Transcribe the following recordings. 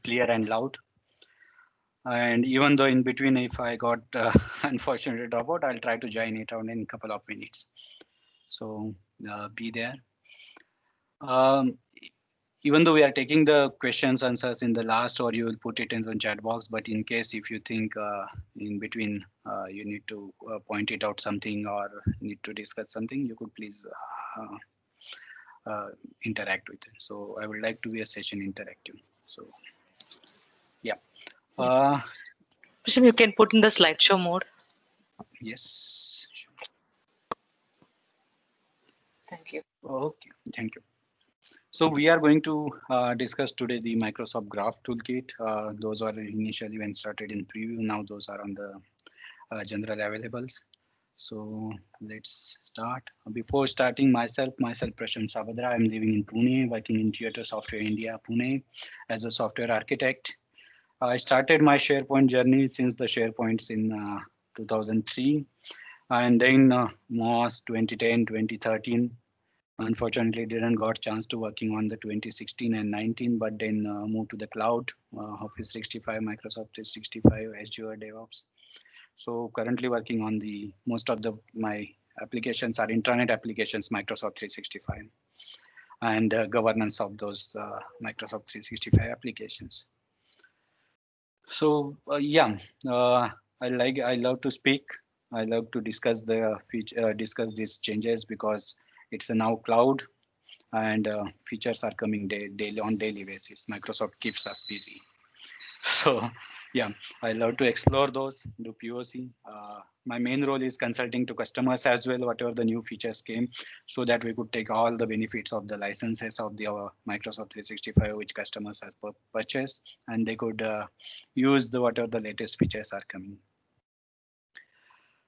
clear and loud. And even though in between, if I got unfortunately drop out, I'll try to join it out in a couple of minutes. So be there. Um, Even though we are taking the questions answers in the last, or you will put it in the chat box, but in case if you think in between you need to point it out something or need to discuss something, you could please interact with it. So I would like to be a session interactive. So yeah. Uh, Prasham, you can put in the slideshow mode. yes. Sure. Thank you. Okay. Thank you. So we are going to discuss today the Microsoft Graph Toolkit. Those are initially when started in preview. Now those are on the general availables. So let's start. Before starting, myself Prasham Sabadra. I'm living in Pune, working in Theatre Software India, Pune, as a software architect. I started my SharePoint journey since the SharePoints in 2003, and then MOS 2010, 2013. Unfortunately, didn't got chance to working on the 2016 and 19, but then moved to the cloud, Office 365, Microsoft 365, Azure DevOps. So currently working on the most of the my applications are intranet applications, Microsoft 365, and governance of those Microsoft 365 applications. So yeah, I love to speak. I love to discuss the discuss these changes because it's a now cloud and features are coming daily on daily basis. Microsoft keeps us busy. So yeah, I love to explore those, do POC. My main role is consulting to customers as well, whatever the new features came, so that we could take all the benefits of the licenses of the Microsoft 365, which customers has purchased, and they could use the whatever the latest features are coming.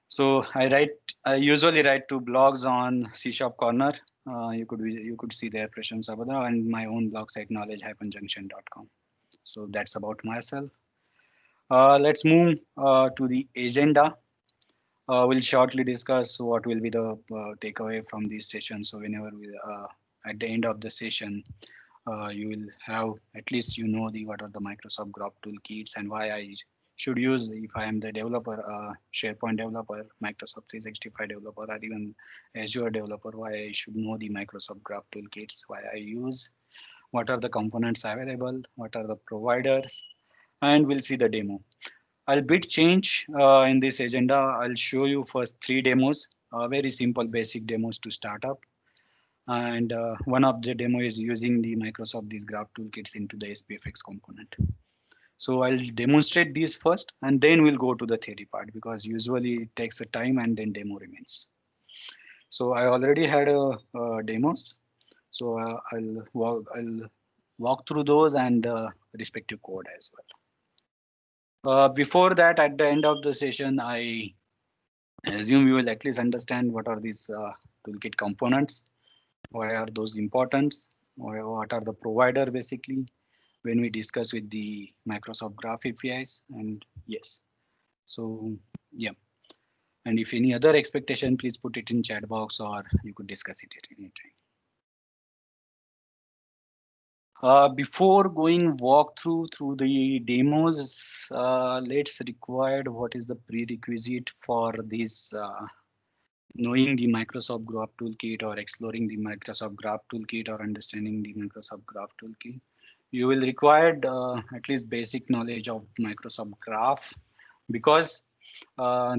So I usually write two blogs on C# Corner. You could see there Prasham Sabadra, and my own blog site knowledge-junction.com. So that's about myself. Let's move to the agenda. We'll shortly discuss what will be the takeaway from this session. So whenever we at the end of the session, you will have at least what are the Microsoft Graph toolkits and why I should use if I am the developer, SharePoint developer, Microsoft 365 developer, or even Azure developer, why I should know the Microsoft Graph toolkits, why I use, what are the components available, what are the providers, and we'll see the demo. I'll bit change in this agenda. I'll show you first 3 demos, very simple basic demos to start up. And one of the demo is using the Microsoft these graph toolkits into the SPFX component. So I'll demonstrate these first, and then we'll go to the theory part because usually it takes a time and then demo remains. So I already had demos. So I'll walk through those and respective code as well. Before that, at the end of the session, I assume you will at least understand what are these toolkit components, why are those important, what are the provider basically when we discuss with the Microsoft Graph APIs, and yes. So yeah, and if any other expectation, please put it in chat box or you could discuss it at any time. Before going walkthrough through the demos, let's required what is the prerequisite for this knowing the Microsoft Graph Toolkit or exploring the Microsoft Graph Toolkit or understanding the Microsoft Graph Toolkit. You will require at least basic knowledge of Microsoft Graph because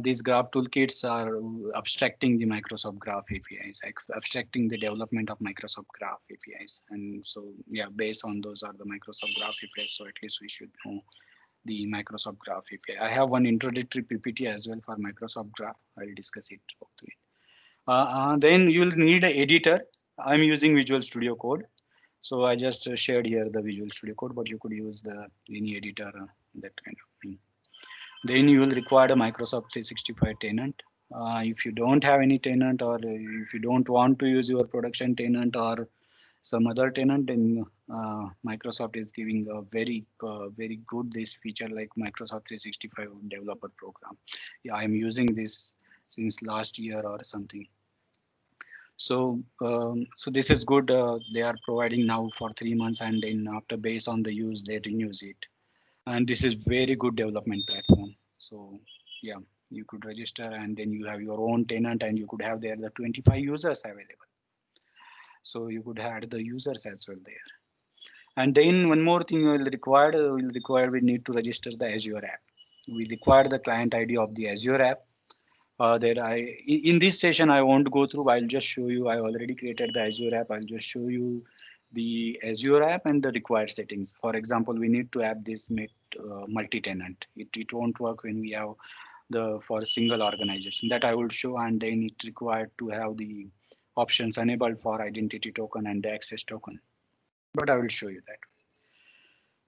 these graph toolkits are abstracting the Microsoft Graph APIs, abstracting the development of Microsoft Graph APIs. And so, yeah, based on those are the Microsoft Graph APIs. So at least we should know the Microsoft Graph API. I have one introductory PPT as well for Microsoft Graph. I'll discuss it. Then you'll need an editor. I'm using Visual Studio Code. So I just shared here the Visual Studio Code, but you could use any editor, that kind of thing. Then you will require a Microsoft 365 tenant. If you don't have any tenant, or if you don't want to use your production tenant or some other tenant, then Microsoft is giving a very good this feature like Microsoft 365 developer program. Yeah, I'm using this since last year or something. So this is good. They are providing now for 3 months, and then after based on the use, they renews it. And this is very good development platform. So yeah, you could register, and then you have your own tenant, and you could have there the 25 users available. So you could add the users as well there. And then one more thing we need to register the Azure app. We require the client ID of the Azure app. There I in this session I won't go through. I'll just show you. I already created the Azure app. I'll just show you the Azure app and the required settings. For example, we need to have this multi-tenant. It won't work when we have the for a single organization. That I will show, and then it required to have the options enabled for identity token and the access token. But I will show you that.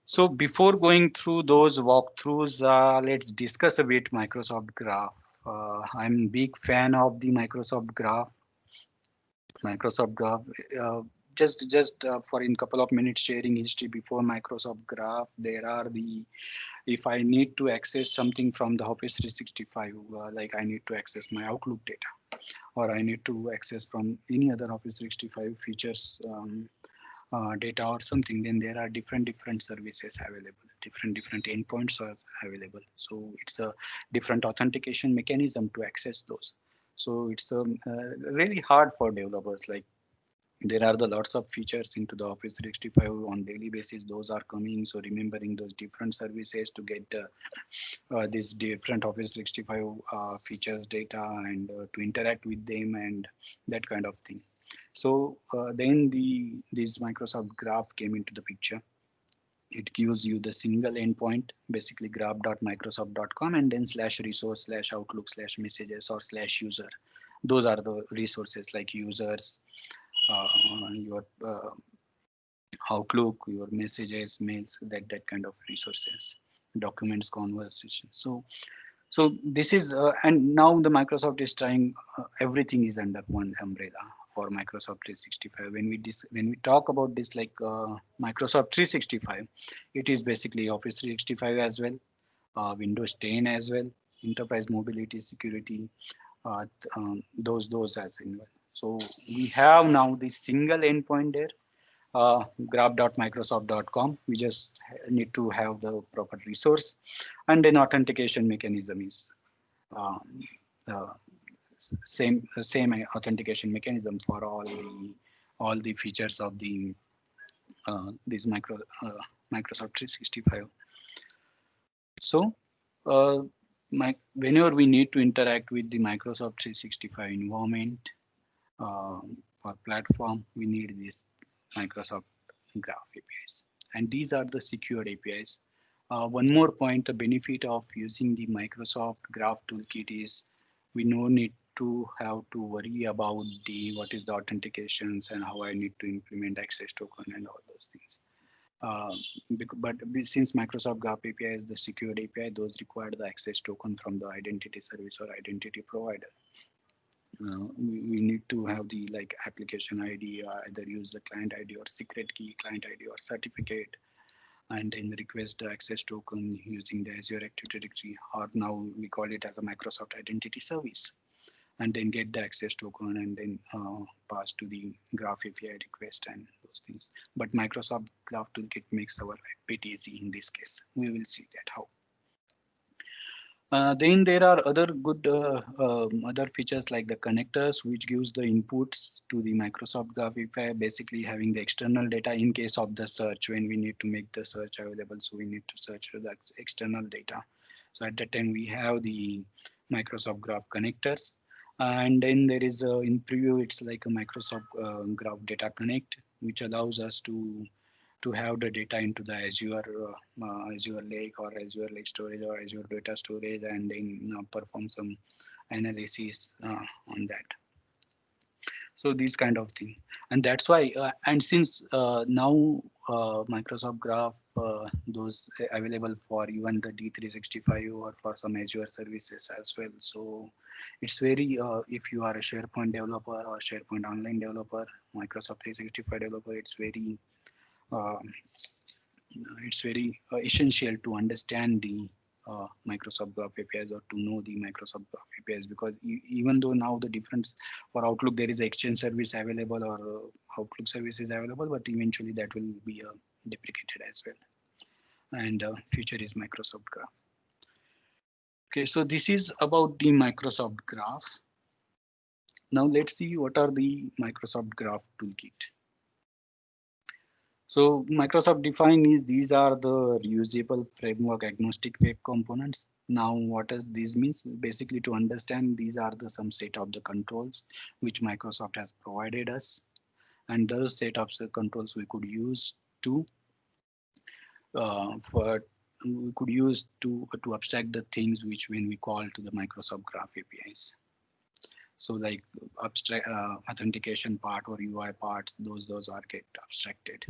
So before going through those walkthroughs, let's discuss a bit Microsoft Graph. I'm a big fan of the Microsoft Graph. Microsoft Graph. Uh, just for in couple of minutes sharing history before Microsoft Graph, there are the if I need to access something from the Office 365, like I need to access my Outlook data, or I need to access from any other Office 365 features. Data or something, then there are different services available, different endpoints are available. So it's a different authentication mechanism to access those. So it's really hard for developers. Like there are the lots of features into the Office 365 on daily basis. Those are coming. So remembering those different services to get these different Office 365 features data and to interact with them and that kind of thing. So then this Microsoft Graph came into the picture. It gives you the single endpoint, basically graph.microsoft.com, and then /resource/outlook/messages or /user. Those are the resources like users, your Outlook, your messages, mails, that kind of resources, documents, conversations. So this is, and now the Microsoft is trying, everything is under one umbrella for Microsoft 365. When we talk about this like Microsoft 365, it is basically Office 365 as well, Windows 10 as well, enterprise mobility, security, those as well. So we have now this single endpoint there, graph.microsoft.com. We just need to have the proper resource, and then authentication mechanism is um, uh, same authentication mechanism for all the features of the this Microsoft 365. So uh, whenever we need to interact with the Microsoft 365 environment or platform, we need this Microsoft Graph APIs, and these are the secured APIs. One more point, the benefit of using the Microsoft Graph Toolkit is we no need to have to worry about the what is the authentications and how I need to implement access token and all those things. But since Microsoft Graph API is the secured API, those require the access token from the identity service or identity provider. We need to have the like application ID, either use the client ID or secret key client ID or certificate, and then request the access token using the Azure Active Directory, or now we call it as a Microsoft Identity Service, and then get the access token and then pass to the Graph API request and those things. But Microsoft Graph Toolkit makes our life a bit easy in this case. We will see that how. Then there are other good other features like the connectors, which gives the inputs to the Microsoft Graph API, basically having the external data in case of the search when we need to make the search available. So we need to search for the external data. So at that time we have the Microsoft Graph connectors, and then there is in preview it's like a Microsoft Graph Data Connect, which allows us to have the data into the Azure Lake or Azure Lake Storage or Azure Data Storage, and then perform some analysis on that. So these kind of thing, and that's why, and since now Microsoft Graph, those available for even the D365 or for some Azure services as well. So it's very, if you are a SharePoint developer or SharePoint Online developer, Microsoft 365 developer, uh, it's very essential to understand Microsoft Graph APIs or to know the Microsoft Graph APIs, because even though now the difference for Outlook there is Exchange service available or Outlook service is available, but eventually that will be deprecated as well. And future is Microsoft Graph. Okay, so this is about the Microsoft Graph. Now let's see what are the Microsoft Graph Toolkit. So Microsoft define is these are the reusable framework agnostic web components. Now what does this means? Basically to understand these are the some set of the controls which Microsoft has provided us, and those set of the controls we could use to for we could use to abstract the things which when we call to the Microsoft Graph APIs. So like abstract authentication part or UI parts, those are get abstracted.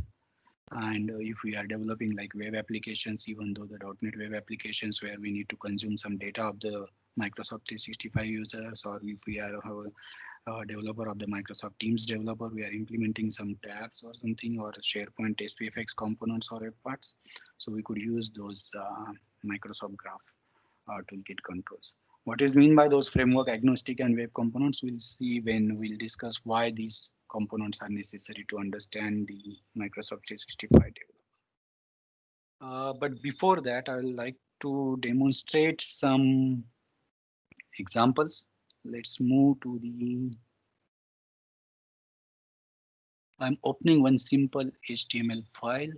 And if we are developing like web applications, even though the .NET web applications where we need to consume some data of the Microsoft 365 users, or if we are a developer of the Microsoft Teams developer, we are implementing some tabs or something, or SharePoint SPFX components or web parts. So we could use those Microsoft Graph Toolkit controls. What is mean by those framework agnostic and web components, we'll see when we'll discuss why these components are necessary to understand the Microsoft 365 developer. But before that, I would like to demonstrate some examples. Let's move to the. I'm opening one simple HTML file.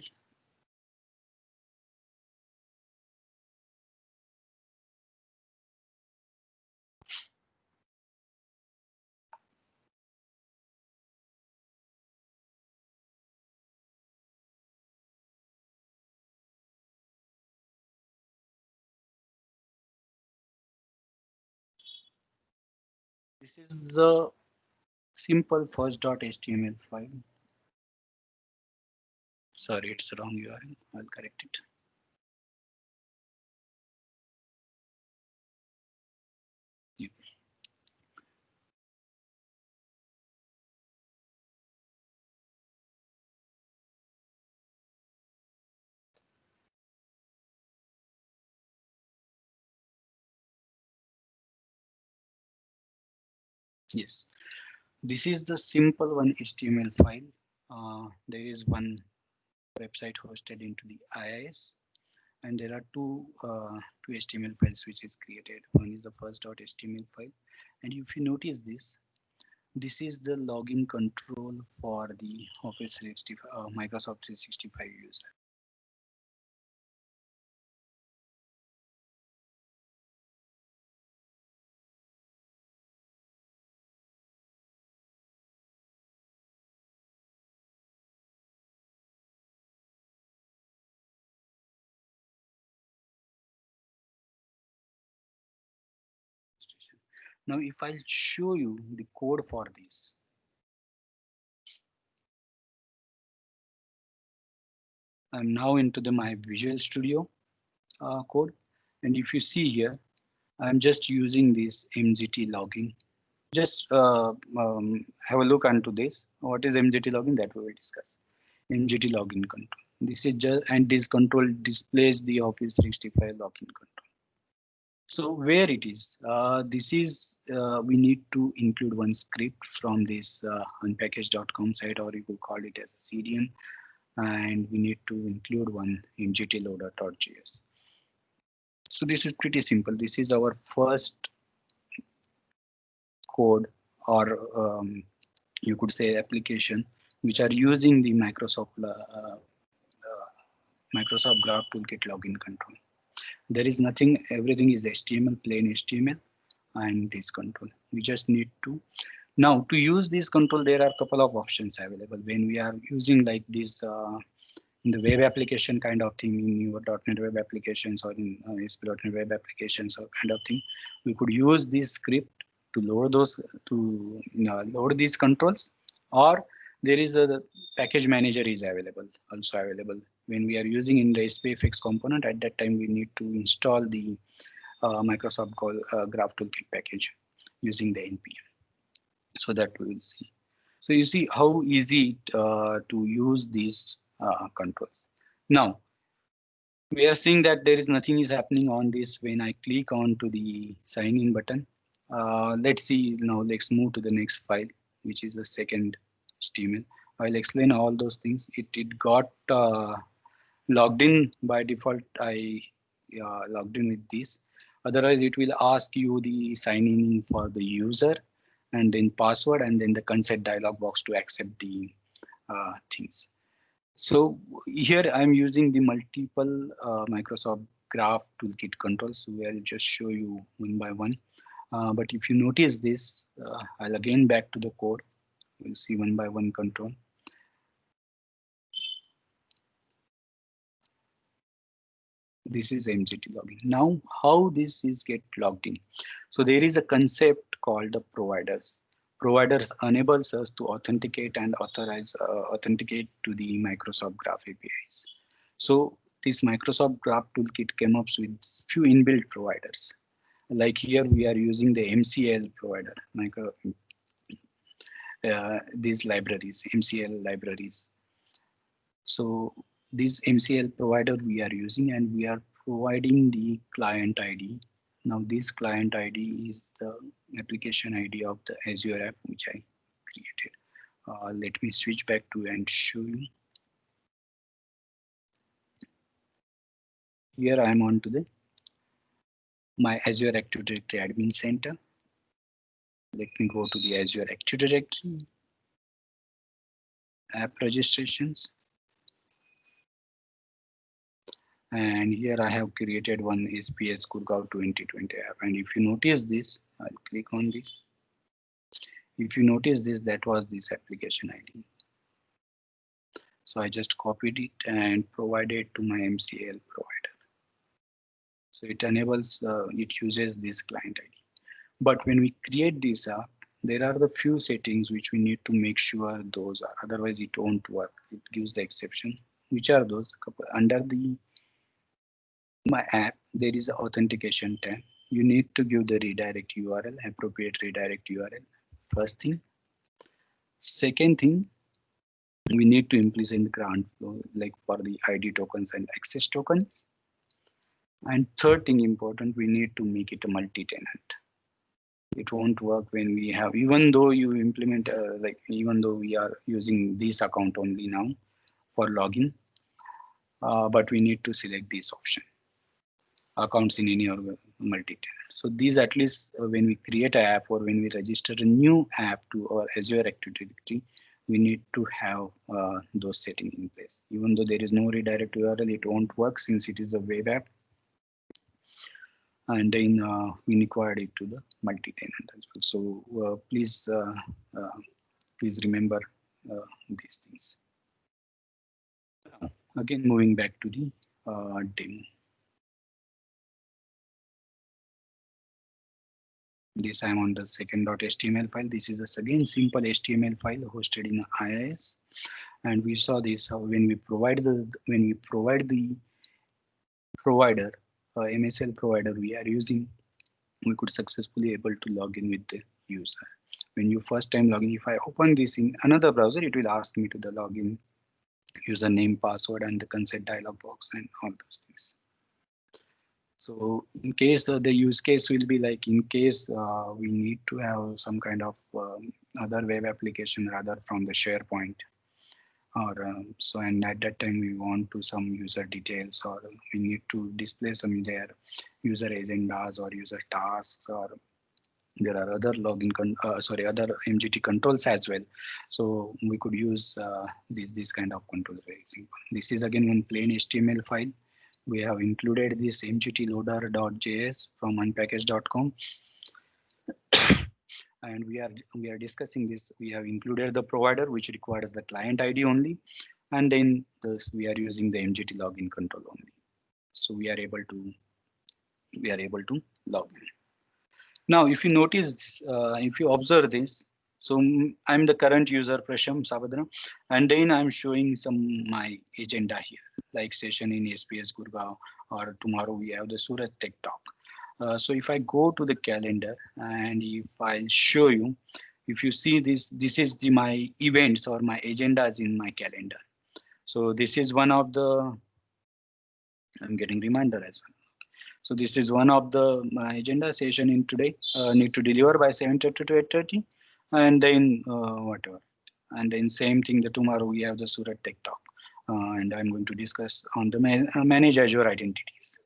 This is the simple first.html file. Sorry, it's the wrong URL. I'll correct it. Yeah. Yes, this is the simple one HTML file. There is one website hosted into the IIS, and there are two HTML files which is created. One is the first.html file, and if you notice this is the login control for the Office 365, Microsoft 365 user. Now, if I'll show you the code for this, I'm now into my Visual Studio code, and if you see here, I'm just using this MGT login. Just have a look onto this. What is MGT login? That we will discuss. MGT login control. This is just, and this control displays the Office 365 login control. So where it is, this is we need to include one script from this unpackage.com site, or you could call it as a CDN, and we need to include one MGT loader.js. So this is pretty simple. This is our first code, or you could say application, which are using the Microsoft Graph Toolkit login control. There is nothing, everything is HTML, plain HTML, and this control. We just need to, now to use this control, there are a couple of options available. When we are using like this in the web application kind of thing, in your .NET web applications or in ASP.NET web applications or kind of thing, we could use this script to load those, to load these controls, or there is a package manager is also available. When we are using in the SPFX component, at that time we need to install the Microsoft Graph Toolkit package using the npm. So that we will see. So you see how easy to use these controls. Now, We are seeing that there is nothing is happening on this when I click on to the sign in button. Let's see now. Let's move to the next file, which is the second HTML. I'll explain all those things. It got logged in by default. I logged in with this. Otherwise, it will ask you the sign in for the user and then password and then the consent dialog box to accept the things. So here I'm using the multiple Microsoft Graph Toolkit controls. So I'll just show you one by one. But if you notice this, I'll again back to the code. We'll see one by one control. This is MGT login. Now, how this is get logged in? So there is a concept called the providers. Providers enables us to authenticate and authenticate to the Microsoft Graph APIs. So this Microsoft Graph Toolkit came up with few inbuilt providers. Like here we are using the MCL provider, these libraries, MCL libraries. So this MCL provider we are using and we are providing the client ID. Now this client ID is the application ID of the Azure app which I created. Let me switch back to and show you. Here I am on to the my Azure Active Directory Admin Center. Let me go to the Azure Active Directory, app registrations. And here I have created one SPS Gurgaon 2020 app. And if you notice this, I'll click on this. If you notice this, that was this application ID. So I just copied it and provided to my MCL provider. So it enables, it uses this client ID. But when we create this app, there are the few settings which we need to make sure those are, otherwise it won't work. It gives the exception. Which are those? Under the my app, there is an authentication tab. You need to give the redirect URL, appropriate redirect URL. First thing. Second thing, we need to implement grant flow, like for the ID tokens and access tokens. And third thing important, we need to make it a multi-tenant. It won't work when we have, even though you implement, even though we are using this account only now for login, but we need to select this option, accounts in any multi-tenant. So these at least when we create an app or when we register a new app to our Azure Active Directory, we need to have those settings in place. Even though there is no redirect URL, it won't work since it is a web app. And then we required it to the multi-tenant as well. So please remember these things. Again, moving back to the demo. This I'm on the second.html file. This is a again simple HTML file hosted in IIS, and we saw this how when we provide the provider MSL provider we are using, we could successfully able to log in with the user. When you first time login, if I open this in another browser, it will ask me to the login, username, password, and the consent dialog box and all those things. So in case the use case will be like in case we need to have some kind of other web application rather from the SharePoint, or so, and at that time we want to some user details, or we need to display some their user agendas or user tasks, or there are other login other MGT controls as well. So we could use this kind of controls very simple. This is again one plain HTML file. We have included this mgtloader.js from unpackage.com, and we are discussing this. We have included the provider which requires the client ID only, and then this we are using the MGT login control only. So we are able to log in. Now, if you notice, if you observe this, so I'm the current user Prasham Sabadra, and then I'm showing my agenda here, like session in SPS Gurgaon, or tomorrow we have the Surat Tech Talk. So if I go to the calendar and if I'll show you, if you see this is my events or my agendas in my calendar. So this is one of the I'm getting reminder as well. So this is one of the my agenda session in today. Need to deliver by 7:30 to 8:30, and then whatever. And then same thing. The tomorrow we have the Surat Tech Talk, and I'm going to discuss on the manage Azure identities.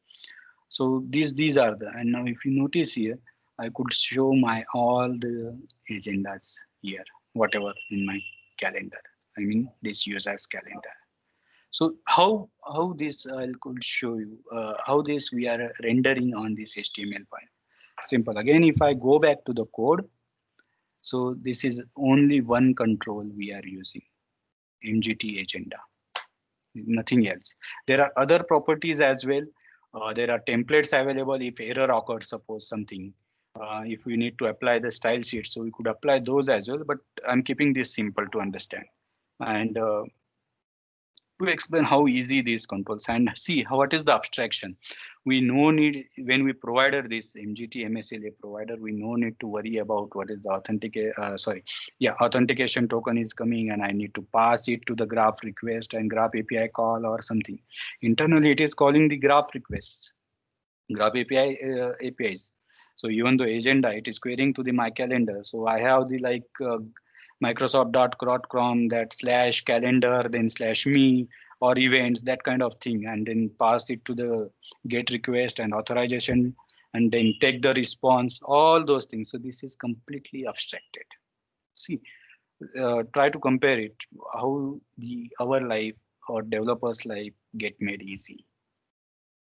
So these are the, and now if you notice here, I could show my all the agendas here, whatever in my calendar. I mean this user's calendar. So how this I could show you how this we are rendering on this HTML file. Simple. Again, if I go back to the code, so this is only one control we are using, MGT agenda, nothing else. There are other properties as well. There are templates available if error occurs, suppose something. If we need to apply the style sheet, so we could apply those as well. But I'm keeping this simple to understand. And to explain how easy these controls and see how what is the abstraction. We no need when we provided this MGT MSLA provider, we no need to worry about what is the authentication token is coming and I need to pass it to the graph request and graph API call or something. Internally, it is calling the graph requests, graph API APIs. So even though agenda, it is querying to the my calendar. So I have the like Microsoft.com that slash calendar, then slash me or events, that kind of thing, and then pass it to the get request and authorization, and then take the response, all those things. So this is completely abstracted. See, try to compare it, how the our life or developers' life get made easy.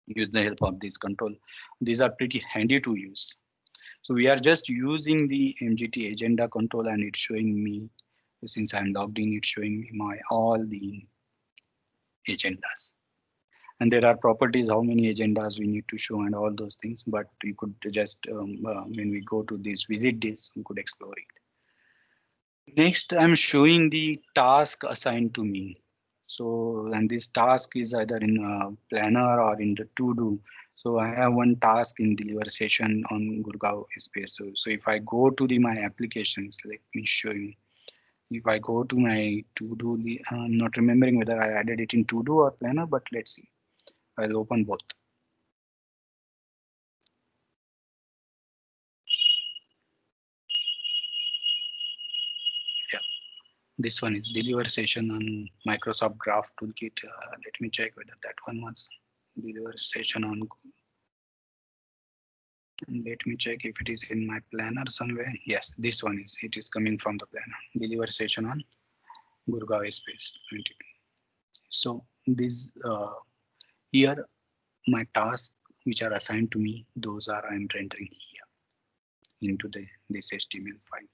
Use the help of this control. These are pretty handy to use. So we are just using the MGT agenda control and it's showing me, since I'm logged in, it's showing me my all the agendas. And there are properties, how many agendas we need to show and all those things, but you could just, when we go to this visit this, we could explore it. Next, I'm showing the task assigned to me. So, and this task is either in a planner or in the to-do. So I have one task in deliver session on Gurgaon space. So if I go to the my applications, let me show you. If I go to my to-do, I'm not remembering whether I added it in to-do or planner, but let's see. I'll open both. Yeah, this one is deliver session on Microsoft Graph Toolkit. Let me check whether that one was deliver session on. Let me check if it is in my planner somewhere. Yes, this one is. It is coming from the planner. Deliver session on Gurgaon space 22. So this here my tasks which are assigned to me, those are I'm rendering here into this HTML file.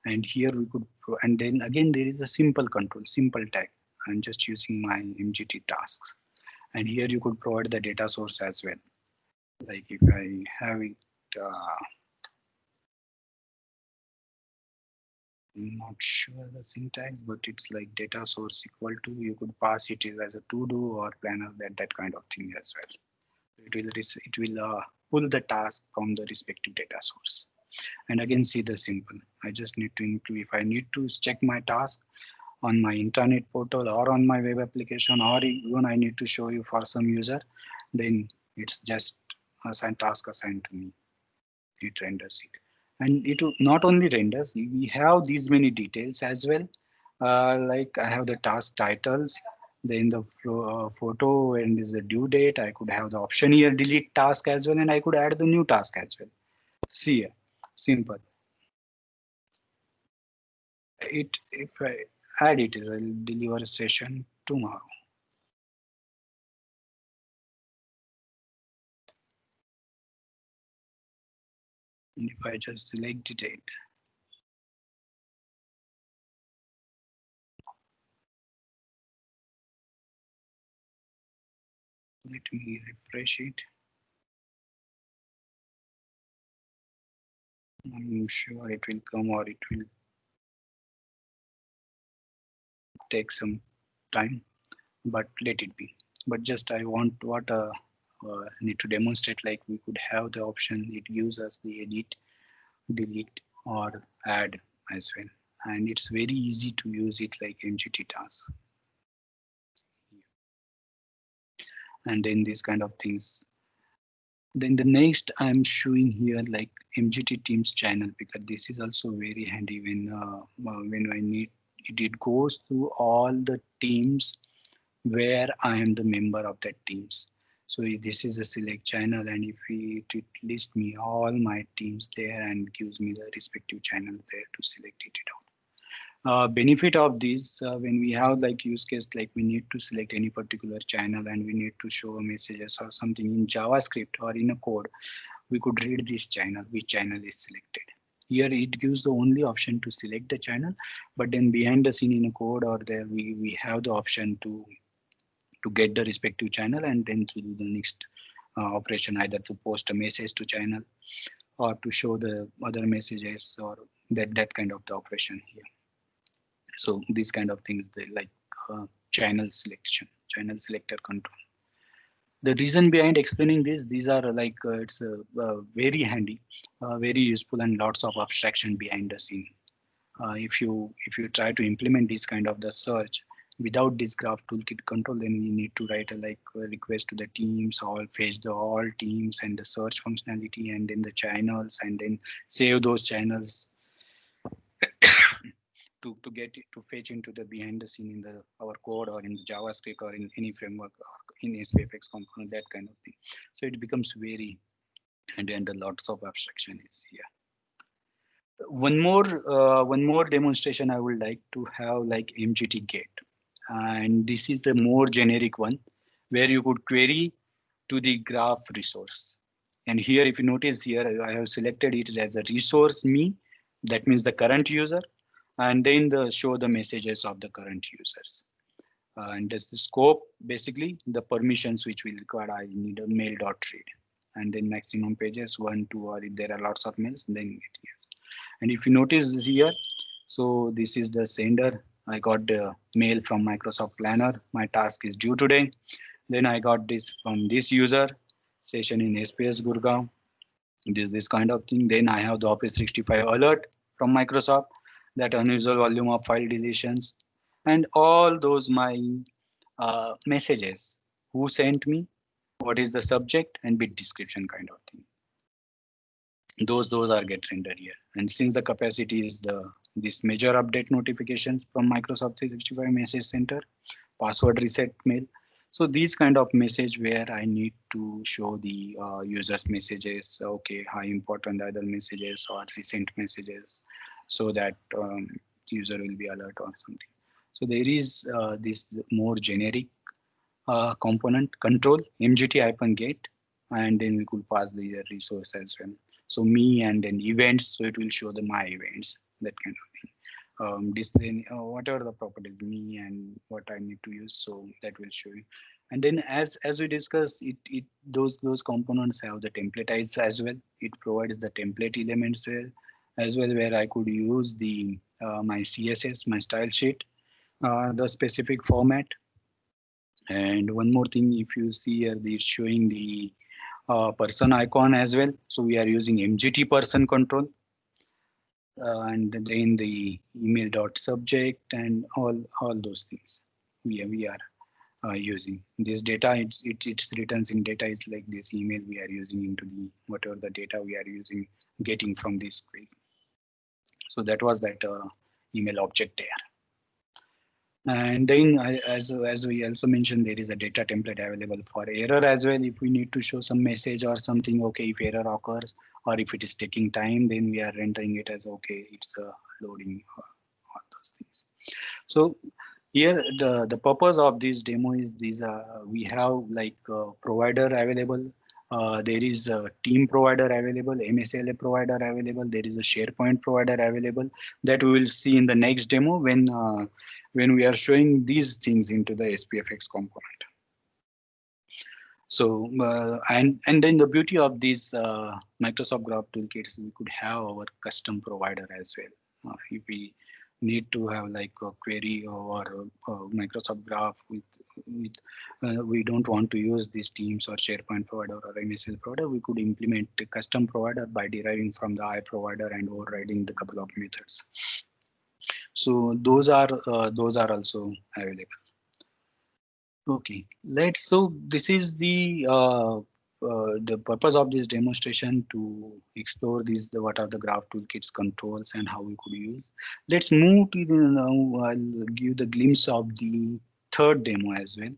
And here we could, and then again there is a simple control, simple tag. I'm just using my MGT tasks. And here you could provide the data source as well. Like if I have it, I'm not sure the syntax, but it's like data source equal to, you could pass it as a to-do or planner, that kind of thing as well. It will pull the task from the respective data source. And again, see the simple. I just need to include, if I need to check my task on my internet portal or on my web application, or even I need to show you for some user, then it's just assign task assigned to me. It renders it. And it not only renders, we have these many details as well. Like I have the task titles, then the photo and is the due date. I could have the option here delete task as well, and I could add the new task as well. See here, simple. It if I add it, I'll deliver a session tomorrow. And if I just select the date, let me refresh it. I'm sure it will come or it will take some time, but let it be. But just I want what need to demonstrate, like we could have the option, it gives us the edit, delete or add as well. And it's very easy to use it like MGT task. and then these kind of things. Then the next I'm showing here like MGT Teams channel, because this is also very handy when I need it. It goes through all the teams where I am the member of that teams. So this is a select channel, and if it lists me all my teams there and gives me the respective channel there to select it out. Benefit of this, when we have like use case like we need to select any particular channel and we need to show messages or something in JavaScript or in a code, we could read this channel, which channel is selected. Here it gives the only option to select the channel, but then behind the scene in a code or there we have the option to get the respective channel and then to do the next operation, either to post a message to channel or to show the other messages or that kind of the operation here. So these kind of things, they like channel selection, channel selector control. The reason behind explaining this, these are like it's very handy, very useful, and lots of abstraction behind the scene. If you try to implement this kind of the search without this graph toolkit control, then we need to write a request to the teams, all fetch the all teams and the search functionality, and then the channels, and then save those channels to get it to fetch into the behind the scene in the our code or in the JavaScript or in any framework or in SPFX component, that kind of thing. So it becomes very and lots of abstraction is here. One more demonstration I would like to have like MGT get, and this is the more generic one where you could query to the graph resource. And here, if you notice here, I have selected it as a resource me, that means the current user, and then the show the messages of the current users. And that's the scope, basically the permissions which will require. I need a mail dot read, and then maximum pages 1, 2, or if there are lots of mails, then it gives. And if you notice here, so this is the sender. I got the mail from Microsoft Planner. My task is due today. Then I got this from this user, session in SPS Gurgaon. This kind of thing. Then I have the Office 365 alert from Microsoft, that unusual volume of file deletions, and all those my messages. Who sent me? What is the subject and bit description kind of thing. Those are get rendered here. And since the capacity is this major update notifications from Microsoft 365 Message Center, password reset mail. So these kind of message where I need to show the users messages, okay, how important are the messages or recent messages, so that user will be alert or something. So there is this more generic component control MGT-get, and then we could pass the resource as well. So me and then events, so it will show the my events, that kind of thing. Display whatever the properties me and what I need to use, so that will show you. And then as we discussed, those components have the templatize as well. It provides the template elements as well, where I could use the my CSS, my style sheet, the specific format. And one more thing, if you see here, they're showing the person icon as well. So we are using MGT person control, and then the email dot subject and all those things we are using. This data, it's returns in data is like this email we are using into the whatever the data we are using, getting from this query. So that was that email object there. And then as we also mentioned, there is a data template available for error as well. If we need to show some message or something, okay, if error occurs or if it is taking time, then we are rendering it as okay, it's loading all those things. So here the purpose of this demo is we have like provider available. There is a team provider available, MSLA provider available. There is a SharePoint provider available that we will see in the next demo when we are showing these things into the SPFX component. So and then the beauty of these Microsoft Graph Toolkits, we could have our custom provider as well. If we need to have like a query or Microsoft Graph we don't want to use these Teams or SharePoint provider or MSL provider, we could implement a custom provider by deriving from the I provider and overriding the couple of methods. So those are also available. Okay, so this is the purpose of this demonstration to explore what are the graph toolkits controls and how we could use. Let's move to the now. I'll give the glimpse of the third demo as well.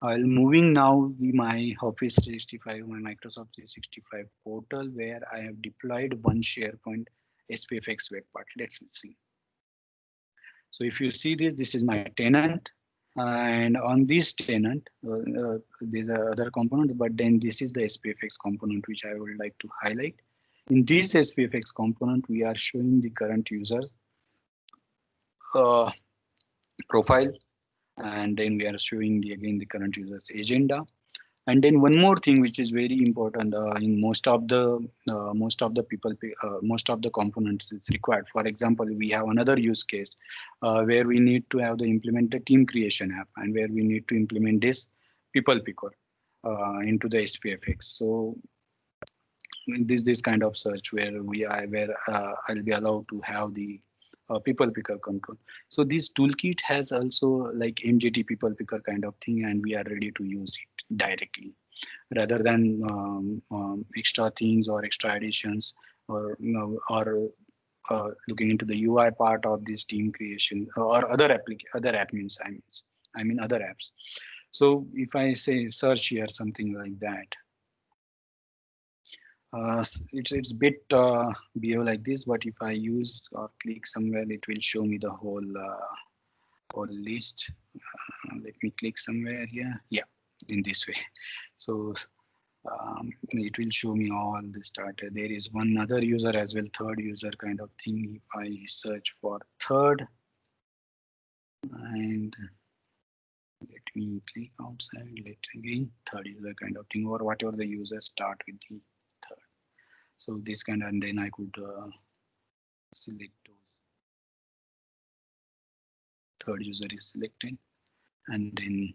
I'll moving now my Office 365, my Microsoft 365 portal where I have deployed one SharePoint SPFX web part. Let's see. So if you see this, this is my tenant. And on this tenant, there's other component, but then this is the SPFX component, which I would like to highlight. In this SPFX component, we are showing the current users uh, profile, and then we are showing again the current users agenda. And then one more thing which is very important in most of the people most of the components is required. For example, we have another use case where we need to have the implement the team creation app, and where we need to implement this people picker into the SPFX. So this kind of search where I'll be allowed to have the people picker control. So this toolkit has also like MGT people picker kind of thing, and we are ready to use it directly rather than extra things or extra additions or looking into the UI part of this team creation or other admins. I mean other apps. So if I say search here something like that, it's bit behave like this. But if I use or click somewhere, it will show me the whole list. Let me click somewhere here. Yeah, in this way. So it will show me all the starter. There is one other user as well, third user kind of thing. If I search for third and let me click outside, let again third user kind of thing, or whatever the users start with the third. So this kind of, and then I could select those. Third user is selected, and then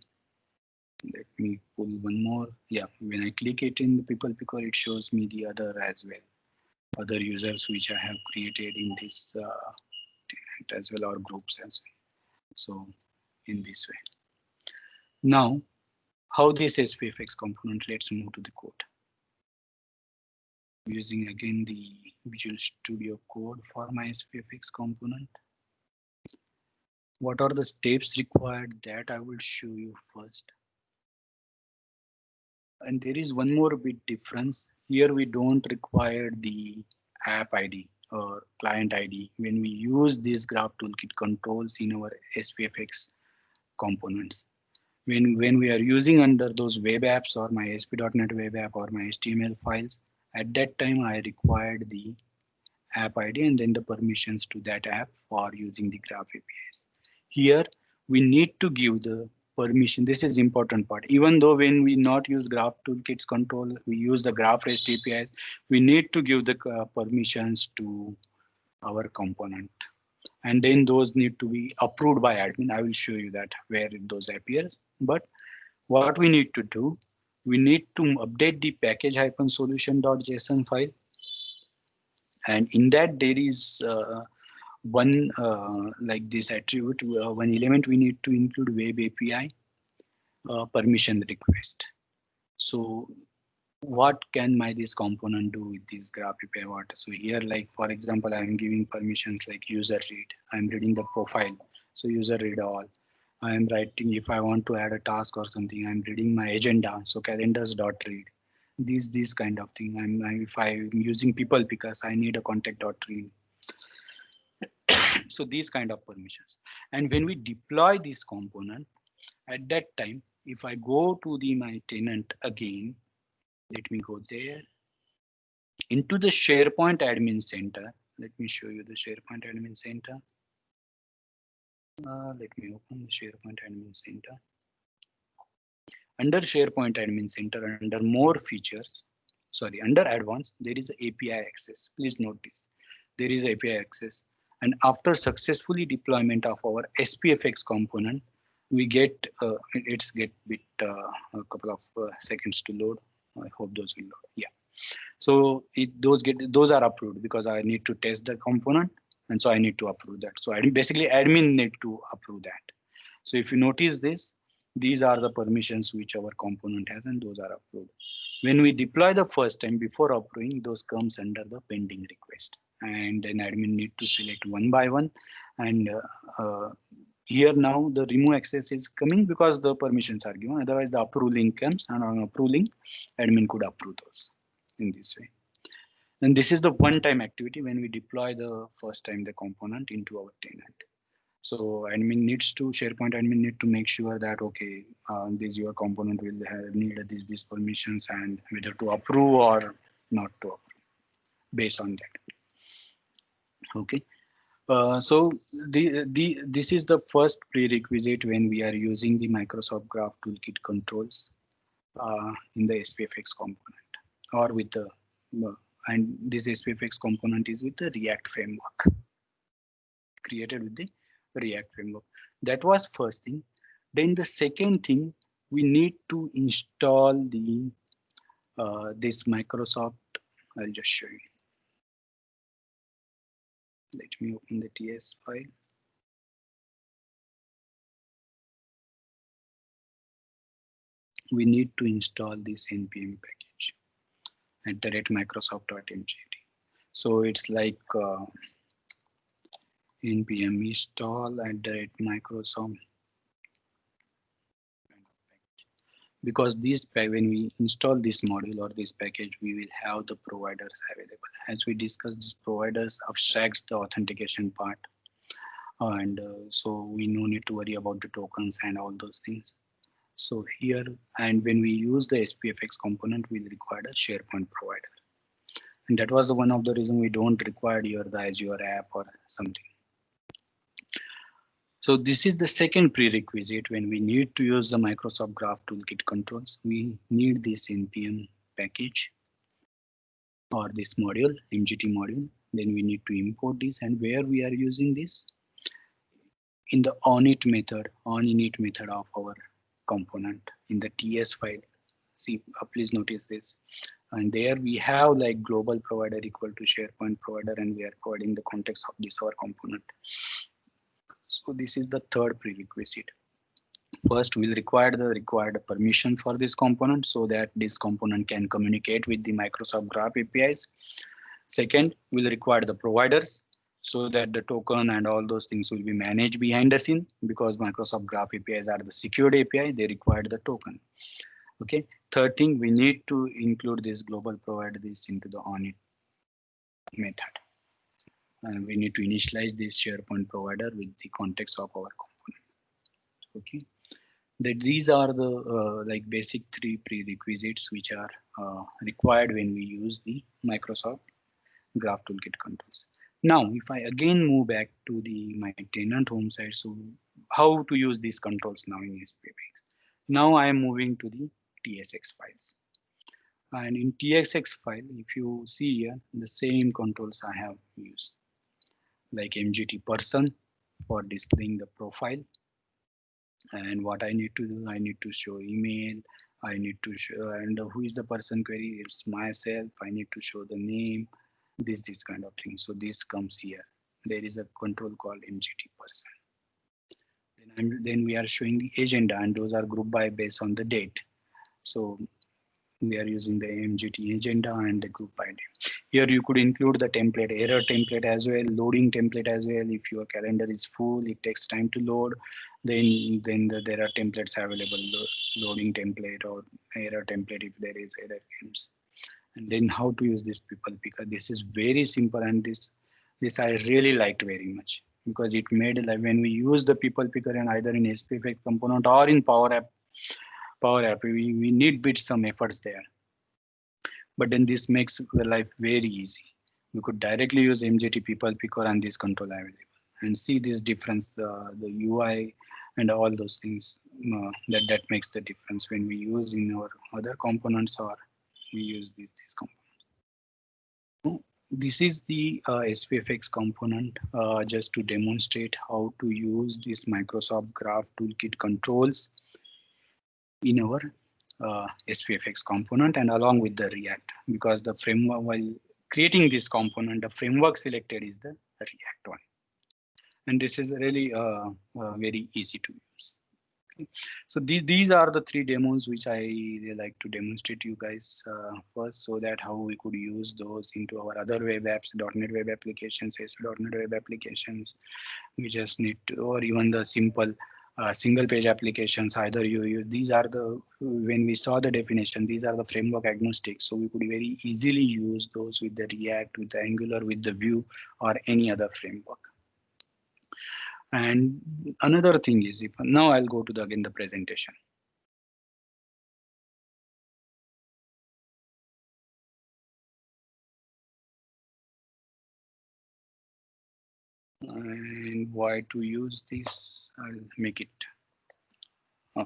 let me pull one more. Yeah, when I click it in the people picker, it shows me the other as well, other users which I have created in this tenant as well, or groups as well. So in this way. Now, how this SPFX component, let's move to the code. Using again the Visual Studio Code for my SPFX component. What are the steps required that I will show you first. And there is one more bit difference. Here we don't require the app ID or client ID when we use these Graph Toolkit controls in our SPFX components. When we are using under those web apps or my ASP.NET web app or my HTML files, at that time I required the app ID and then the permissions to that app for using the Graph APIs. Here we need to give the permission. This is important part. Even though when we not use Graph Toolkits control, we use the Graph REST APIs, we need to give the permissions to our component. And then those need to be approved by admin. I will show you that where those appears. But what we need to do, we need to update the package-solution.json file. And in that there is one like this attribute, one element we need to include web API permission request. So what can this component do with this graph API? So here, like for example, I'm giving permissions like user read. I'm reading the profile. So user read all. I'm writing if I want to add a task or something. I'm reading my agenda. So calendars.read. These kind of thing. If I'm using people because I need a contact.read. So these kind of permissions. And when we deploy this component, at that time, if I go to my tenant again, let me go there into the SharePoint Admin Center. Let me show you the SharePoint Admin Center. Let me open the SharePoint Admin Center. Under SharePoint Admin Center, under more features, sorry, under advanced, there is API access. Please note this. There is API access. And after successfully deployment of our SPFX component, we get it's get bit a couple of seconds to load. I hope those will load. Yeah. So those are approved because I need to test the component, and so I need to approve that. So basically admin need to approve that. So if you notice this, these are the permissions which our component has, and those are approved. When we deploy the first time before approving, those comes under the pending request, and then admin need to select one by one. And here now the remove access is coming because the permissions are given. Otherwise, the approve link comes, and on approve link, admin could approve those in this way. And this is the one-time activity when we deploy the first time the component into our tenant. So admin needs to, SharePoint admin need to make sure that, okay, this your component will have need these permissions and whether to approve or not to approve based on that. Okay. So this is the first prerequisite when we are using the Microsoft Graph Toolkit controls in the SPFX component or with the and this SPFX component is with the React framework, created with the React framework. That was first thing. Then the second thing, we need to install the this Microsoft. I'll just show you. Let me open the TS file. We need to install this npm package @microsoft.mgt. So it's like npm install @Microsoft, because this when we install this module or this package, we will have the providers available. As we discussed, this providers abstracts the authentication part, and so we no need to worry about the tokens and all those things. So here, and when we use the SPFX component, we'll require a SharePoint provider, and that was one of the reason we don't require here the Azure app or something. So this is the second prerequisite when we need to use the Microsoft Graph Toolkit controls. We need this npm package or this module, MGT module. Then we need to import this, and where we are using this in the onInit method of our component in the TS file. See, please notice this. And there we have like global provider equal to SharePoint provider, and we are providing the context of this our component. So this is the third prerequisite. First, we'll require the required permission for this component so that this component can communicate with the Microsoft Graph APIs. Second, we'll require the providers so that the token and all those things will be managed behind the scene, because Microsoft Graph APIs are the secured API, they require the token. Okay. Third thing, we need to include this global provider this into the onInit method. And we need to initialize this SharePoint provider with the context of our component. Okay, that these are the like basic three prerequisites which are required when we use the Microsoft Graph Toolkit controls. Now, if I again move back to my tenant home site, so how to use these controls now in SPFX? Now I am moving to the TSX files. And in TSX file, if you see here, the same controls I have used, like MGT person for displaying the profile. And what I need to do, I need to show email, I need to show, and who is the person query, it's myself, I need to show the name, this kind of thing. So this comes here. There is a control called MGT person. Then we are showing the agenda, and those are grouped by based on the date. So we are using the MGT agenda and the group by date. Here you could include the template, error template as well, loading template as well. If your calendar is full, it takes time to load, then there are templates available, loading template or error template if there is error comes. And then how to use this people picker. This is very simple, and this I really liked very much, because it made like when we use the people picker and either in SPFX component or in Power App, we need bit some efforts there. But then this makes the life very easy. We could directly use MGT people picker and this control available, and see this difference, the UI and all those things, that makes the difference when we use in our other components or we use this component. This is the SPFX component, just to demonstrate how to use this Microsoft Graph Toolkit controls in our SPFX component and along with the React, because the framework, while creating this component, the framework selected is the React one. And this is really very easy to use. So these are the three demos which I really like to demonstrate you guys first, so that how we could use those into our other web apps, .NET web applications, ASP.NET web applications. We just need to, or even the simple single page applications. Either you use these are the, when we saw the definition, these are the framework agnostic. So we could very easily use those with the React, with the Angular, with the Vue, or any other framework. And another thing is, if now I'll go to the again the presentation. And why to use this? I'll make it. Oh,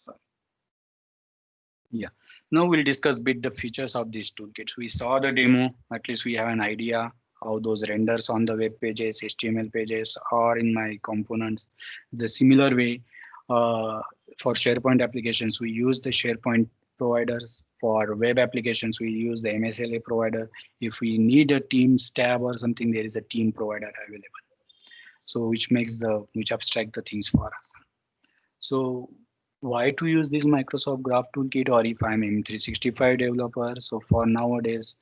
sorry. Yeah. Now we'll discuss bit the features of these toolkits. We saw the demo. At least we have an idea how those renders on the web pages, HTML pages, or in my components. The similar way for SharePoint applications, we use the SharePoint providers. For web applications, we use the MSLA provider. If we need a Teams tab or something, there is a team provider available. So which abstract the things for us. So why to use this Microsoft Graph Toolkit, or if I'm M365 developer? So for nowadays,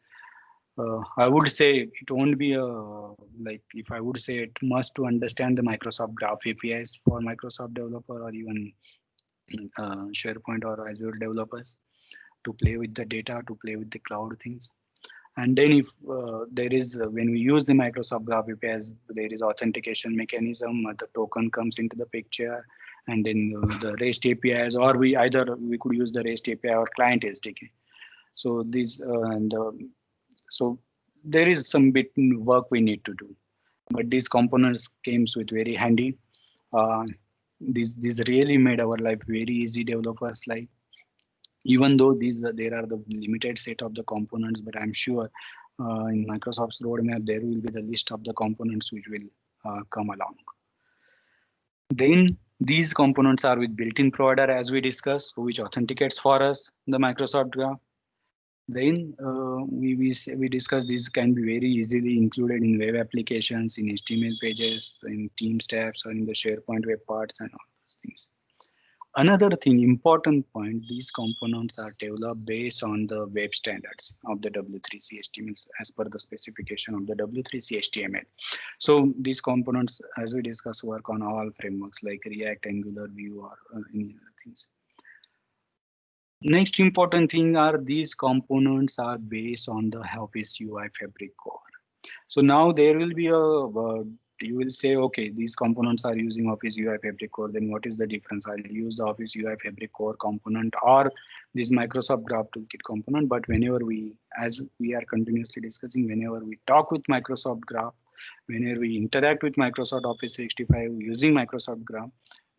I would say it won't be a, like if I would say it must to understand the Microsoft Graph APIs for Microsoft developer, or even SharePoint or Azure developers, to play with the data, to play with the cloud things. And then if there is, when we use the Microsoft Graph APIs, there is authentication mechanism, the token comes into the picture, and then the REST APIs, or we could use the REST API or client SDK. So these so there is some bit work we need to do, but these components came with very handy. Uh, these really made our life very easy, developers' life. Even though there are the limited set of the components, but I'm sure in Microsoft's roadmap there will be the list of the components which will come along. Then these components are with built-in provider, as we discussed, which authenticates for us the Microsoft Graph. Then we discussed these can be very easily included in web applications, in HTML pages, in Teams tabs, or in the SharePoint web parts and all those things. Another thing, important point, these components are developed based on the web standards of the W3C HTML as per the specification of the W3C HTML. So these components, as we discussed, work on all frameworks like React, Angular, Vue, or any other things. Next important thing are these components are based on the Office UI Fabric core. So now there will be you will say, okay, these components are using Office UI Fabric core. Then what is the difference? I'll use the Office UI Fabric core component or this Microsoft Graph Toolkit component. But whenever as we are continuously discussing, whenever we talk with Microsoft Graph, whenever we interact with Microsoft Office 365 using Microsoft Graph,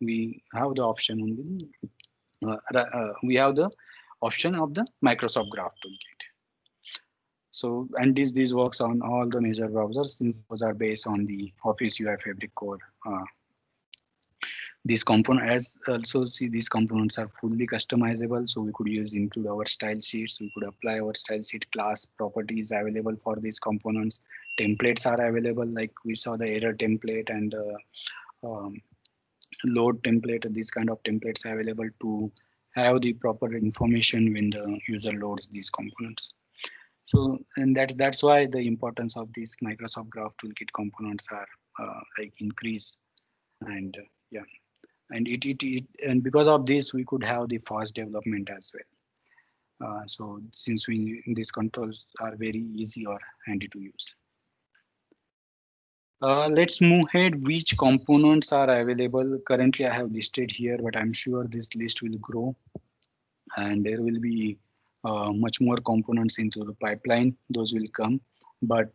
we have the option only. We have the option of the Microsoft Graph Toolkit. So, and this works on all the major browsers since those are based on the Office UI Fabric core. These components, as also see, these components are fully customizable. So we could include our style sheets. We could apply our style sheet class properties available for these components. Templates are available, like we saw the error template and load template. These kind of templates are available to have the proper information when the user loads these components. So, and that's why the importance of these Microsoft Graph Toolkit components are like increase, and yeah, and and because of this we could have the fast development as well. So since these controls are very easy or handy to use. Let's move ahead. Which components are available? Currently, I have listed here, but I'm sure this list will grow, and there will be much more components into the pipeline. Those will come, but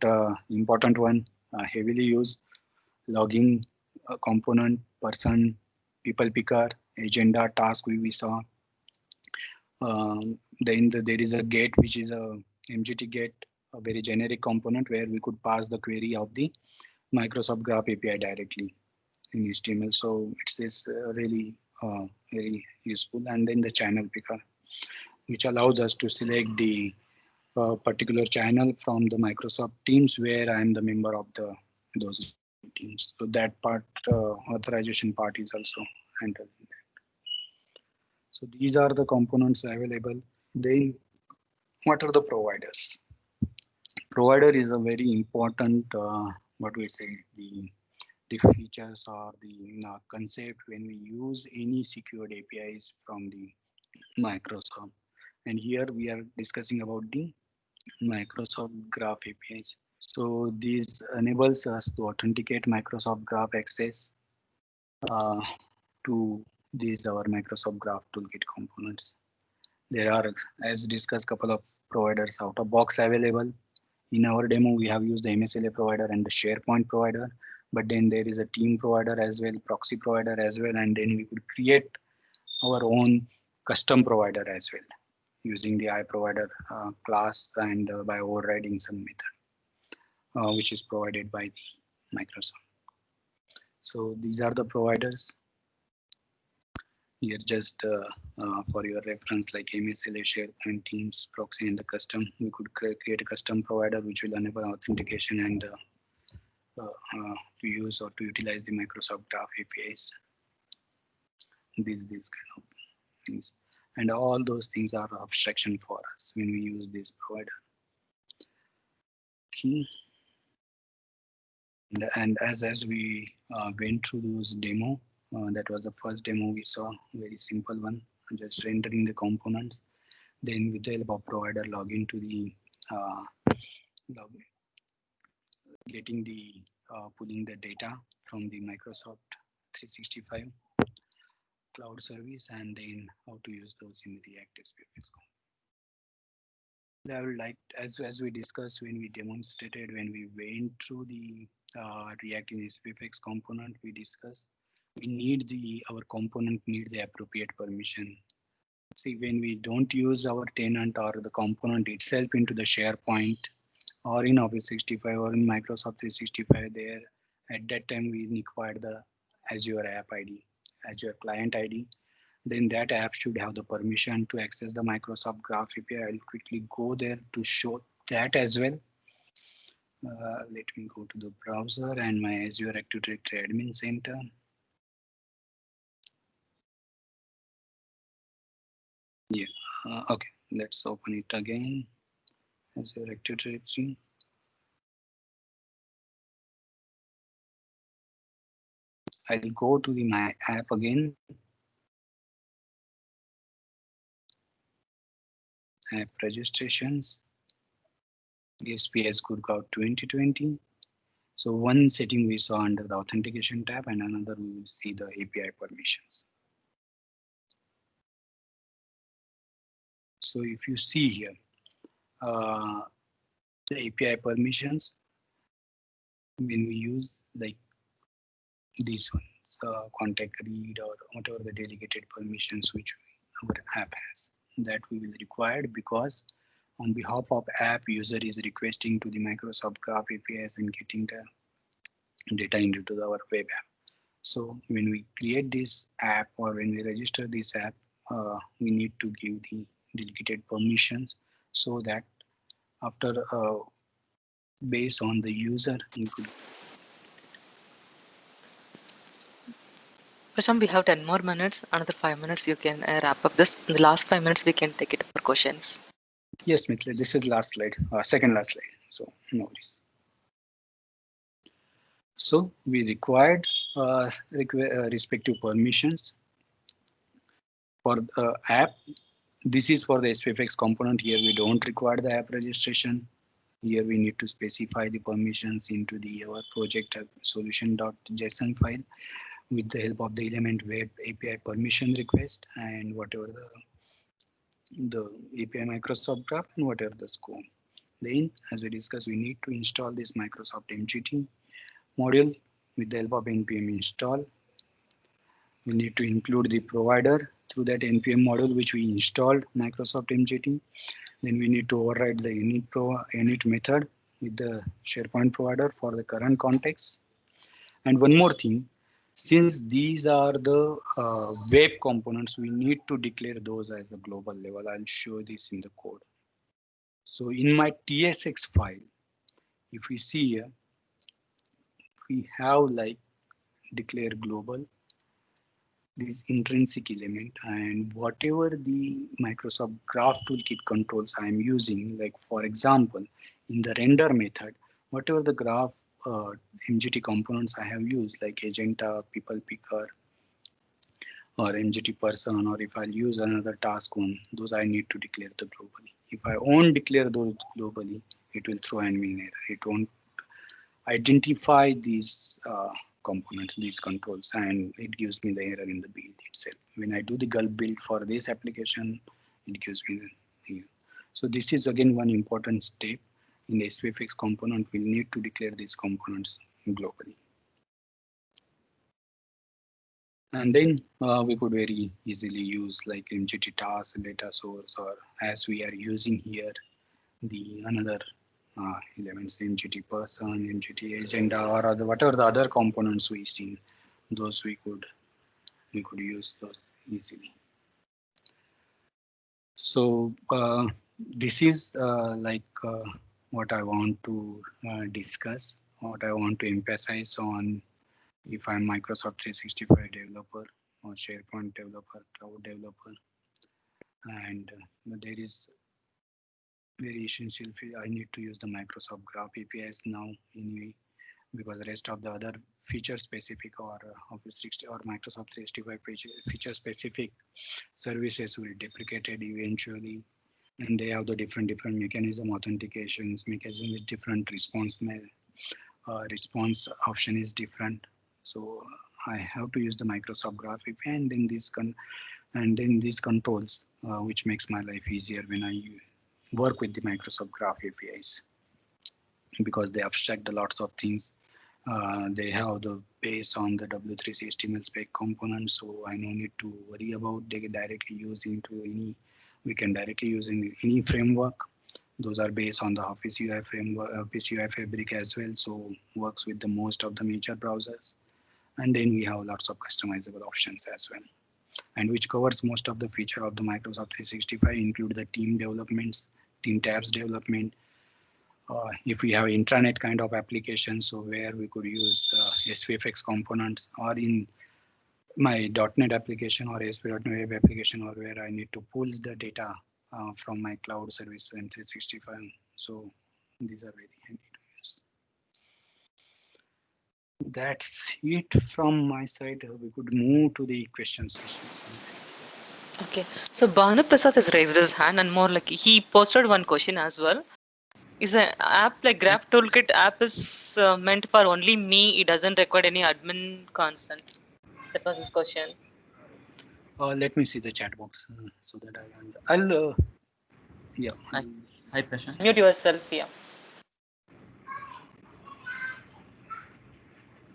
important one, heavily used, logging component, person, people picker, agenda, task we saw. Then there is a get, which is a MGT get, a very generic component where we could pass the query of the Microsoft Graph API directly in HTML. So it's really very useful. And then the channel picker, which allows us to select the particular channel from the Microsoft Teams where I am the member of those teams. So that part, authorization part is also handled. So these are the components available. Then what are the providers? Provider is a very important, what we say, the features or the concept when we use any secured APIs from the Microsoft. And here we are discussing about the Microsoft Graph APIs. So this enables us to authenticate Microsoft Graph access uh, to these our Microsoft Graph Toolkit components. There are, as discussed, couple of providers out of box available. In our demo, we have used the MSLA provider and the SharePoint provider, but then there is a team provider as well, proxy provider as well, and then we could create our own custom provider as well using the iProvider class and by overriding some method which is provided by the Microsoft. So these are the providers. Here just for your reference, like MSLA, SharePoint, Teams, proxy, and the custom, we could create a custom provider which will enable authentication and to use or to utilize the Microsoft Graph APIs. These kind of things, and all those things are abstraction for us when we use this provider. Okay. And as we went through those demo, that was the first demo we saw, very simple one, just rendering the components. Then with the help of provider, log into the getting the pulling the data from the Microsoft 365 cloud service, and then how to use those in the React SPFX. I would like, as we discussed when we demonstrated, when we went through the React in SPFX component, we discussed we need our component need the appropriate permission. See, when we don't use our tenant or the component itself into the SharePoint or in Office 65 or in Microsoft 365, there at that time we required the Azure app ID, Azure client ID. Then that app should have the permission to access the Microsoft Graph API. I'll quickly go there to show that as well. Let me go to the browser and my Azure Active Directory Admin Center. Yeah, okay, let's open it again. Azure Active Directory. I'll go to my app again. App registrations. SPS Gurgaon 2020. So one setting we saw under the authentication tab, and another we will see the API permissions. So if you see here, the API permissions, when we use like this one, contact read or whatever the delegated permissions which our app has, that we will require because on behalf of app, user is requesting to the Microsoft Graph APIs and getting the data into our web app. So when we create this app or when we register this app, we need to give the delegated permissions so that after based on the user, you could. Prasham, we have 10 more minutes. Another 5 minutes, you can wrap up this. In the last 5 minutes, we can take it for questions. Yes, Mithila, this is last slide, second last slide. So no worries. So we required respective permissions for app. This is for the SPFX component. Here we don't require the app registration. Here we need to specify the permissions into our project solution.json file with the help of the element web API permission request and whatever the API Microsoft Graph and whatever the scope. Then, as we discussed, we need to install this Microsoft MGT module with the help of npm install. We need to include the provider through that npm module which we installed Microsoft MGT. Then we need to override the init method with the SharePoint provider for the current context. And one more thing, since these are the web components, we need to declare those as a global level. I'll show this in the code. So in my TSX file, if we see here, we have like declare global. this intrinsic element, and whatever the Microsoft Graph Toolkit controls I am using, like for example, in the render method, whatever the graph MGT components I have used, like agenta, people picker, or MGT person, or if I'll use another task one, those I need to declare the globally. If I won't declare those globally, it will throw an error. It won't identify these components, these controls, and it gives me the error in the build itself. When I do the gulp build for this application, it gives me the error. So this is again one important step in the SPFX component. We'll need to declare these components globally. And then we could very easily use like MGT task, data source, or as we are using here, the another elements, MGT person, MGT agenda, or other, whatever the other components we see, those we could use those easily. So this is what I want to discuss, what I want to emphasize on. If I'm Microsoft 365 developer or SharePoint developer, cloud developer, and there is very essential. I need to use the Microsoft Graph APIs now anyway, because the rest of the other feature specific or Office 60 or Microsoft 365 feature specific services will be deprecated eventually, and they have the different mechanism authentications, mechanism with different response option is different. So I have to use the Microsoft Graph API, and then these controls, which makes my life easier when I work with the Microsoft Graph APIs, because they abstract a lots of things. They have the base on the W3C HTML spec component, so I no need to worry about they directly use into any. We can directly use in any framework. Those are based on the Office UI framework, Office UI Fabric as well, so works with the most of the major browsers. And then we have lots of customizable options as well, and which covers most of the feature of the Microsoft 365, include the team developments, team tabs development. If we have intranet kind of application, so where we could use SPFX components, or in my .NET application or ASP.NET web application, or where I need to pull the data from my cloud service M365. So these are very handy to use. That's it from my side. We could move to the question sessions. Okay, so Bhanu Prasad has raised his hand, and more like he posted one question as well. Is an app like Graph Toolkit app is meant for only me? It doesn't require any admin consent. That was his question. Let me see the chat box so that I'll yeah. Hi Prasham. Mute yourself, yeah.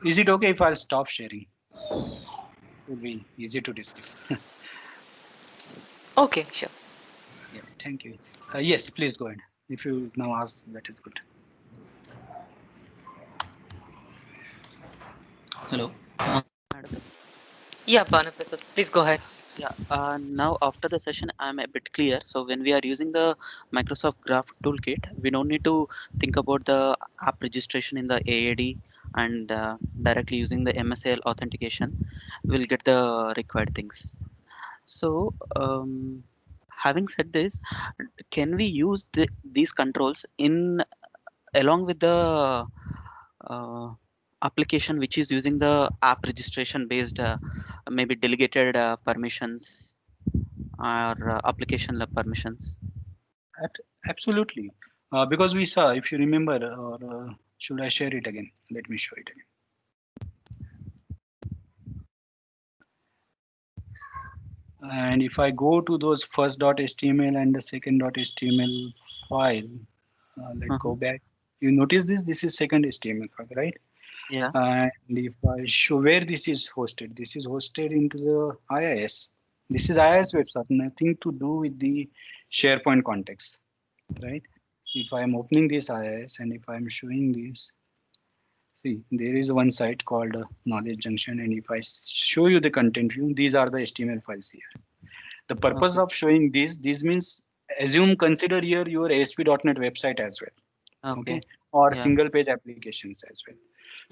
Is it okay if I'll stop sharing? It will be easy to discuss. Okay, sure. Yeah, thank you. Yes, please go ahead. If you now ask, that is good. Hello. Yeah, Bhanu Prasad, please go ahead. Yeah, now after the session, I'm a bit clear. So when we are using the Microsoft Graph Toolkit, we don't need to think about the app registration in the AAD and directly using the MSAL authentication. We'll get the required things. So having said this, can we use these controls in along with the application which is using the app registration based maybe delegated permissions or application permissions? Absolutely. Because we saw, if you remember, or should I share it again? Let me show it again. And if I go to those first .html and the second .html file, let's go back. You notice this? This is second HTML file, right? Yeah. And if I show where this is hosted into the IIS. This is IIS website, nothing to do with the SharePoint context, right? If I'm opening this IIS and if I'm showing this, see, there is one site called Knowledge Junction, and if I show you the content view, these are the HTML files here. The purpose of showing this means consider here your ASP.NET website as well, okay, or single page applications as well.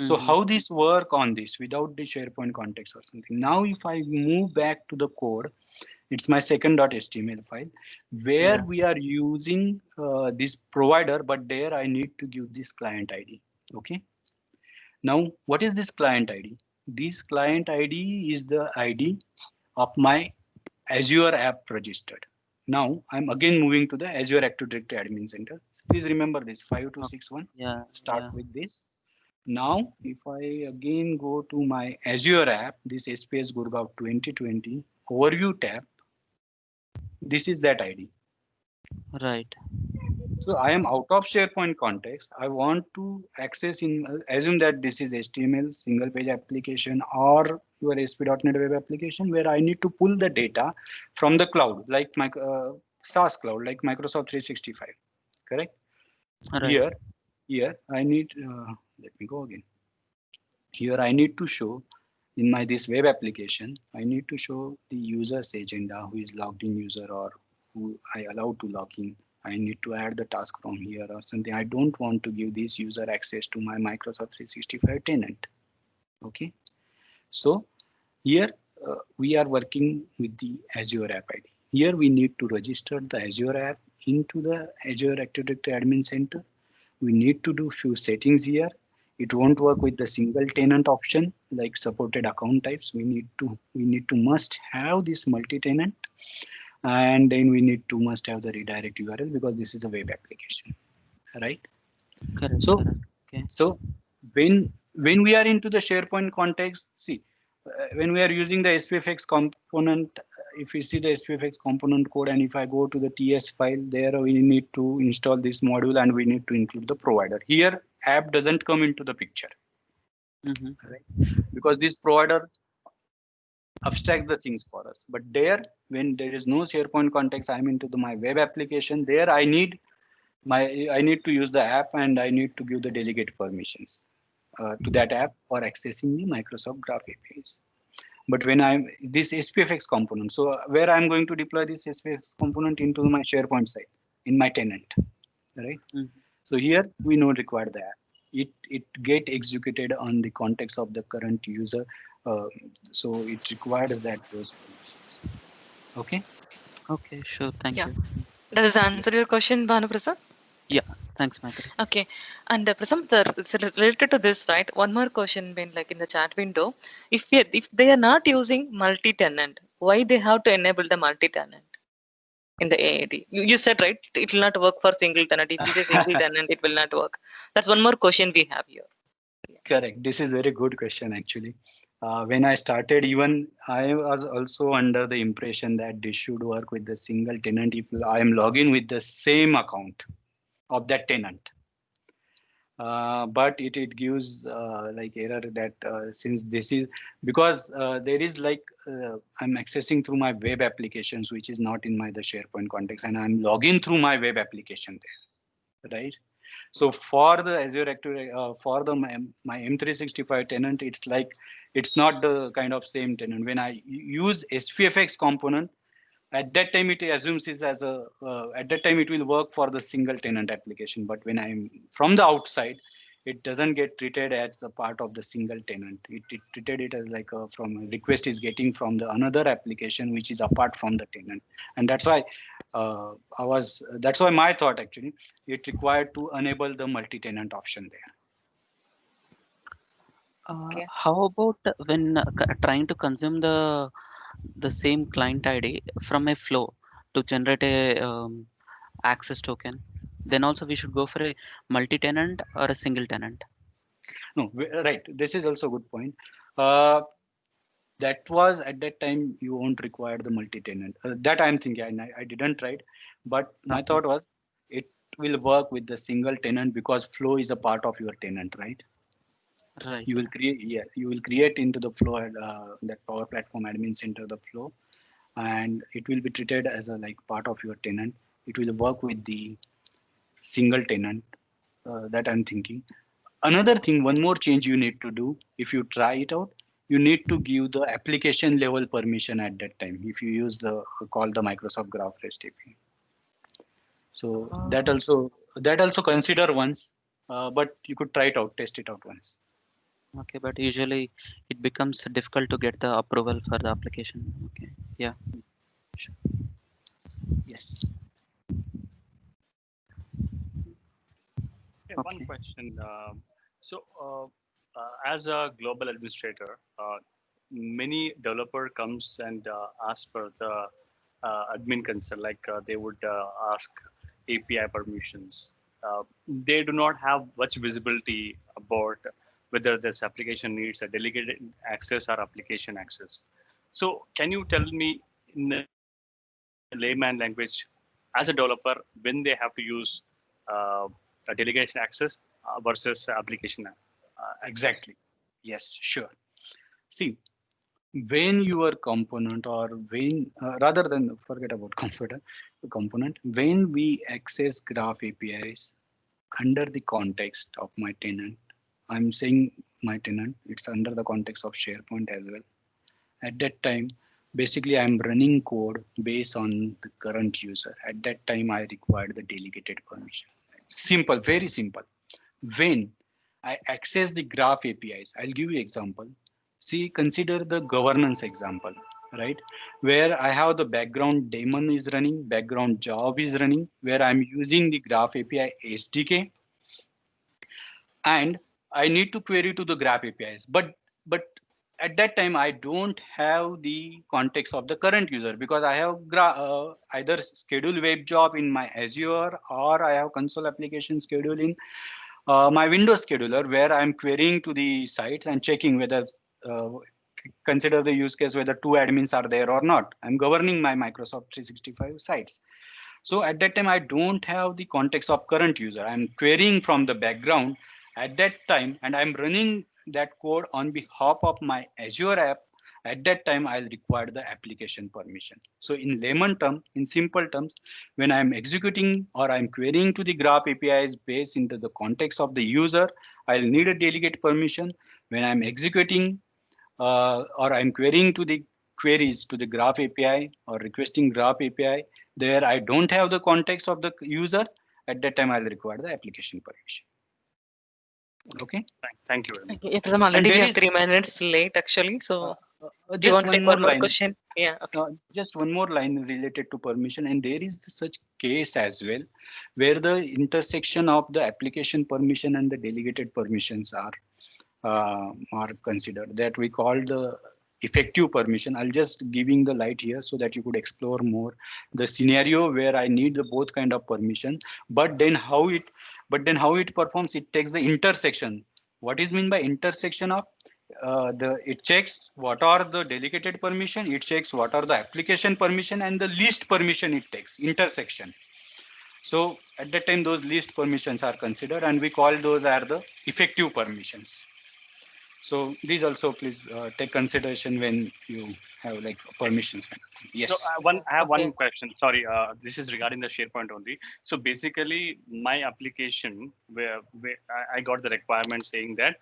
So how this work on this without the SharePoint context or something. Now if I move back to the code, it's my second.html file where we are using this provider, but there I need to give this client ID. Okay. Now what is this client ID? This client ID is the ID of my Azure app registered. Now I'm again moving to the Azure Active Directory Admin Center. Please remember this 5261. Yeah. Start with this. Now, if I again go to my Azure app, this SPS Gurgaon 2020 overview tab, this is that ID. Right. So I am out of SharePoint context. I want to access in, assume that this is HTML single page application or your ASP.NET web application where I need to pull the data from the cloud, like my SaaS cloud, like Microsoft 365, correct? Right. Here I need, let me go again. Here I need to show in my this web application, I need to show the user's agenda, who is logged in user or who I allow to log in. I need to add the task from here or something. I don't want to give this user access to my Microsoft 365 tenant. Okay. So here we are working with the Azure App ID. Here we need to register the Azure app into the Azure Active Directory Admin Center. We need to do few settings here. It won't work with the single tenant option like supported account types. We need to must have this multi-tenant, and then we need to must have the redirect URL because this is a web application, right? Correct. So Correct. Okay. so when we are into the SharePoint context, see, when we are using the SPFX component, if you see the SPFX component code, and if I go to the TS file, there we need to install this module and we need to include the provider. Here, app doesn't come into the picture, right? Because this provider abstracts the things for us. But there, when there is no SharePoint context, I'm into my web application. There, I need to use the app and I need to give the delegate permissions to that app for accessing the Microsoft Graph APIs. But when I'm this SPFX component, so where I'm going to deploy this SPFX component into my SharePoint site in my tenant, right? So here we don't require the app. It get executed on the context of the current user. So it required that those permissions. Okay. Okay. Sure. Thank Yeah. you. Does this answer your question, Bhanu Prasad? Yeah. Thanks, Maitri. Okay. And Prasad, it's related to this, right? One more question, been like in the chat window. If they are not using multi-tenant, why they have to enable the multi-tenant in the AAD? You said, right, it will not work for single tenant. If you say single tenant, it will not work. That's one more question we have here. Correct. This is very good question actually. When I started, even I was also under the impression that this should work with the single tenant if I am logging with the same account of that tenant. But it gives like error that since this is because there is like I'm accessing through my web applications, which is not in my the SharePoint context, and I'm logging through my web application there, right? So for the Azure Active, for the my M365 tenant, it's like it's not the kind of same tenant. When I use SPFX component, at that time it assumes is as a at that time it will work for the single tenant application. But when I'm from the outside, it doesn't get treated as a part of the single tenant. It treated it as like a from a request is getting from the another application which is apart from the tenant, and that's why that's why my thought actually it required to enable the multi-tenant option there. Okay. How about when trying to consume the same client ID from a flow to generate a access token? Then also we should go for a multi-tenant or a single tenant. No, right. This is also a good point. Uh, that was at that time you won't require the multi-tenant. That I'm thinking, and I didn't try it, but my Okay. thought was it will work with the single tenant because flow is a part of your tenant, right? Right. You will create, yeah, you will create into the flow that Power Platform Admin Center the flow, and it will be treated as a like part of your tenant. It will work with the single tenant. That I'm thinking. Another thing, one more change you need to do if you try it out, you need to give the application level permission at that time if you use the call the Microsoft Graph REST API. So that Uh, also consider once, but you could try it out, test it out once. Okay, but usually it becomes difficult to get the approval for the application. Okay, yeah, sure. Yes. Okay, one Okay. question. As a global administrator, many developer comes and ask for the admin consent, like they would ask API permissions. They do not have much visibility about whether this application needs a delegated access or application access. So, can you tell me in a layman language, as a developer, when they have to use uh, a delegation access versus application? Access. Exactly. Yes, sure. See, when your component or when rather than forget about component, when we access graph APIs under the context of my tenant, I'm saying my tenant, it's under the context of SharePoint as well. At that time, basically I'm running code based on the current user. At that time, I required the delegated permission. Simple, very simple. When I access the graph APIs, I'll give you example. See, consider the governance example, right? Where I have the background daemon is running, background job is running, where I'm using the graph API SDK, and I need to query to the graph APIs. But at that time, I don't have the context of the current user because I have either schedule web job in my Azure or I have console application schedule in my Windows scheduler where I'm querying to the sites and checking whether uh, consider the use case whether two admins are there or not. I'm governing my Microsoft 365 sites. So at that time, I don't have the context of current user. I'm querying from the background at that time, and I'm running that code on behalf of my Azure app. At that time, I'll require the application permission. So in layman term, in simple terms, when I'm executing or I'm querying to the graph APIs based into the context of the user, I'll need a delegate permission. When I'm executing or I'm querying to the queries to the graph API or requesting graph API, there I don't have the context of the user. At that time, I'll require the application permission. Okay. Thank you very much. Okay, Prasham, And already we there have is 3 minutes late actually. uh, So do you just want to one take more one more line. question? Yeah. Okay. Just one more line related to permission, and there is such case as well, where the intersection of the application permission and the delegated permissions are considered. That we call the effective permission. I'll just giving the light here so that you could explore more the scenario where I need the both kind of permission. But then how it, performs? It takes the intersection. What is mean by intersection of? It checks what are the delegated permission, it checks what are the application permission, and the least permission it takes intersection. So at that time, those least permissions are considered, and we call those are the effective permissions. So these also please take consideration when you have like permissions. So Yes. I have one Okay. question. Sorry, this is regarding the SharePoint only. So basically, my application where I got the requirement saying that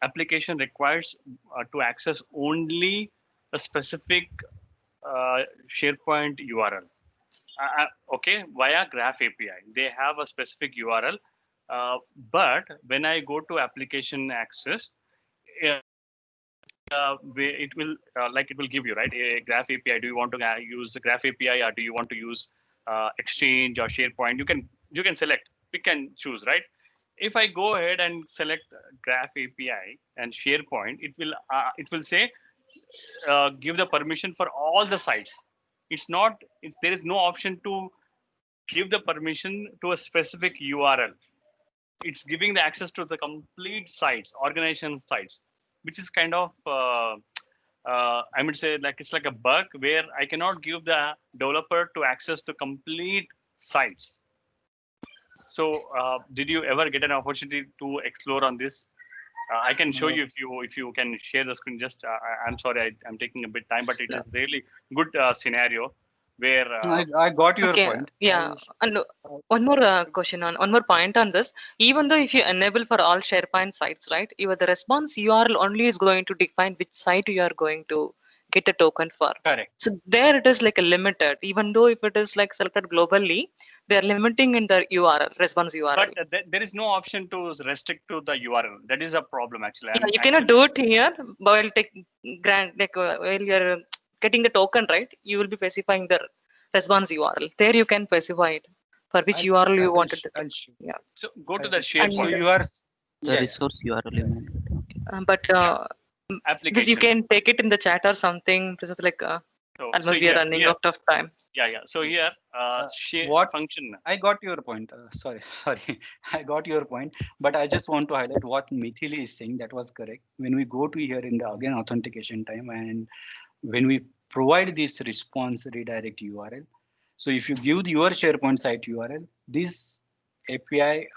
application requires to access only a specific SharePoint URL. Okay, via Graph API, they have a specific URL. But when I go to application access, it will like it will give you right a Graph API. Do you want to use a Graph API or do you want to use Exchange or SharePoint? You can select. We can choose right. If I go ahead and select Graph API and SharePoint, it will say give the permission for all the sites. It's not. There is no option to give the permission to a specific URL. It's giving the access to the complete sites, organization sites, which is kind of I would say like it's like a bug where I cannot give the developer to access to complete sites. So did you ever get an opportunity to explore on this? I can show you if you can share the screen. Just I'm sorry I'm taking a bit time, but it is really good scenario where I got your Okay. point. Yeah. And one more question on one more point on this. Even though if you enable for all SharePoint sites, right, the response URL only is going to define which site you are going to get the token for. Correct. So there it is like a limited. Even though if it is like selected globally, They're limiting in the URL, response URL. But there is no option to restrict to the URL. That is a problem actually. Yeah, you cannot do it here while while you're getting the token, right? You will be specifying the response URL. There you can specify it for which URL you wanted to. Yeah. So go to the So SharePoint you are The resource URL you mean. Okay. But because application. you can take it in the chat or something. Because like So almost we are running out of time. Yeah. So here, share what function. I got your point. Sorry, I got your point. But I just want to highlight what Mithili is saying. That was correct. When we go to here in the again authentication time, and when we provide this response redirect URL, so if you give your SharePoint site URL, this API,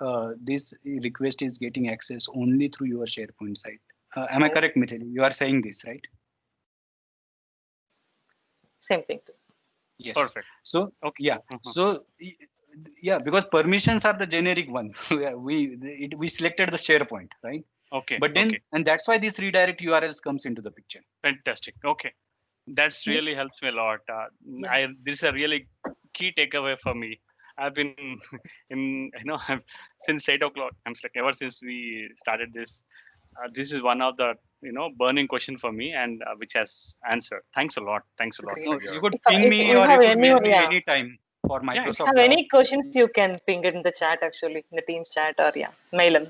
this request is getting access only through your SharePoint site. Am I correct, Mithili? You are saying this, right? Same thing. Yes. Perfect. So Okay. yeah. So yeah, because permissions are the generic one. we selected the SharePoint, right? Okay. But then and that's why this redirect URLs comes into the picture. Fantastic. Okay, that's really helps me a lot. This is a really key takeaway for me. I've been in since 8 o'clock. I'm like ever since we started this. This is one of the burning question for me, and which has answered. Thanks a lot. Thanks a lot. Great. No, For your, you could If ping you me or have you could mail me yeah. anytime for Yeah, If you Microsoft have Graph. any questions, you can ping it in the chat actually, in the Teams chat or mail them.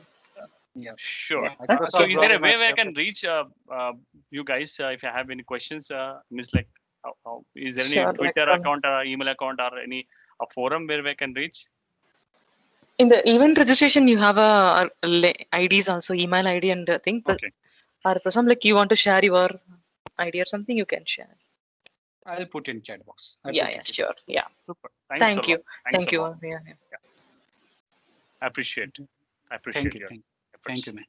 Yeah. Sure. Yeah. So Microsoft is there a Graph way where I Master. can reach you guys if I have any questions? Means like, is there any Sure, Twitter like, account or email account or any a forum where we can reach? in the event registration, you have IDs also, email ID and thing. Okay. Or for some like you want to share your ID or something, you can share. I'll put in chat box. Yeah, sure. Yeah. Super. Thanks Thank a you. lot. Thanks Thank a you. lot. Yeah. I appreciate. I appreciate Thank you. your Thank efforts. you, man.